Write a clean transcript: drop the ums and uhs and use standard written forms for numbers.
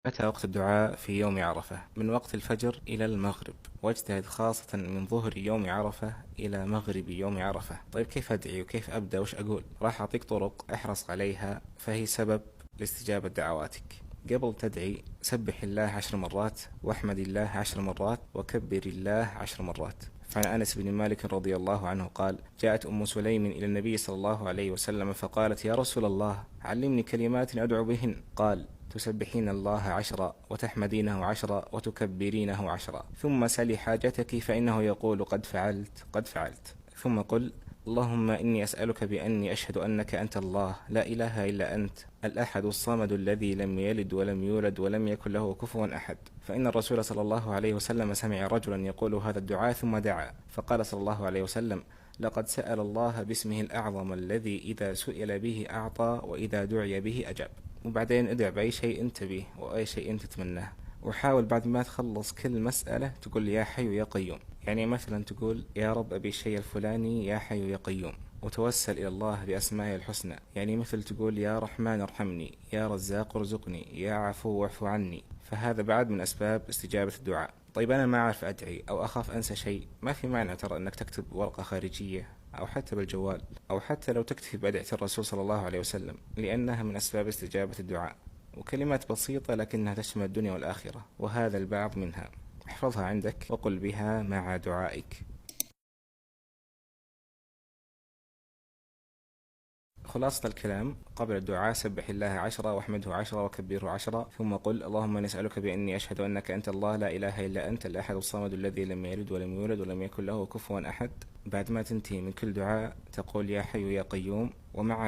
متى وقت الدعاء في يوم عرفة؟ من وقت الفجر إلى المغرب، واجتهد خاصة من ظهر يوم عرفة إلى مغرب يوم عرفة. طيب كيف أدعي وكيف أبدأ وش أقول؟ راح أعطيك طرق احرص عليها فهي سبب لاستجابة دعواتك. قبل تدعي سبح الله 10 مرات، واحمد الله 10 مرات، وكبر الله 10 مرات. فعن أنس بن مالك رضي الله عنه قال: جاءت أم سليم إلى النبي صلى الله عليه وسلم فقالت: يا رسول الله، علمني كلمات أدعو بهن. قال: تسبحين الله 10، وتحمدينه 10، وتكبرينه 10، ثم سلي حاجتك فإنه يقول قد فعلت قد فعلت، ثم قل: اللهم إني أسألك بأني أشهد أنك أنت الله لا إله إلا أنت الأحد الصمد الذي لم يلد ولم يولد ولم يكن له كفوا أحد. فإن الرسول صلى الله عليه وسلم سمع رجلا يقول هذا الدعاء ثم دعا، فقال صلى الله عليه وسلم: لقد سأل الله باسمه الأعظم الذي إذا سئل به أعطى وإذا دعي به أجاب. وبعدين ادع بأي شيء أنت به وأي شيء أنت تتمناه، وحاول بعد ما تخلص كل مسألة تقول يا حي يا قيوم. يعني مثلا تقول: يا رب أبي الشيء الفلاني يا حي يا قيوم، وتوسل إلى الله بأسمائه الحسنى. يعني مثل تقول: يا رحمن ارحمني، يا رزاق ارزقني، يا عفو واعف عني. فهذا بعد من أسباب استجابة الدعاء. طيب أنا ما أعرف أدعي أو أخاف أنسى شيء، ما في مانع ترى أنك تكتب ورقة خارجية أو حتى بالجوال، أو حتى لو تكتفي بأدعية الرسول صلى الله عليه وسلم، لأنها من أسباب استجابة الدعاء. وكلمات بسيطة لكنها تشمل الدنيا والآخرة، وهذا البعض منها. احفظها عندك وقل بها مع دعائك. خلاصة الكلام: قبل الدعاء سبح الله 10، واحمده 10، وكبره 10، ثم قل: اللهم نسألك بإني أشهد أنك أنت الله لا إله إلا أنت الأحد الصمد الذي لم يلد ولم يولد ولم يكن له كفوا أحد. بعد ما تنتهي من كل دعاء تقول: يا حي يا قيوم. ومع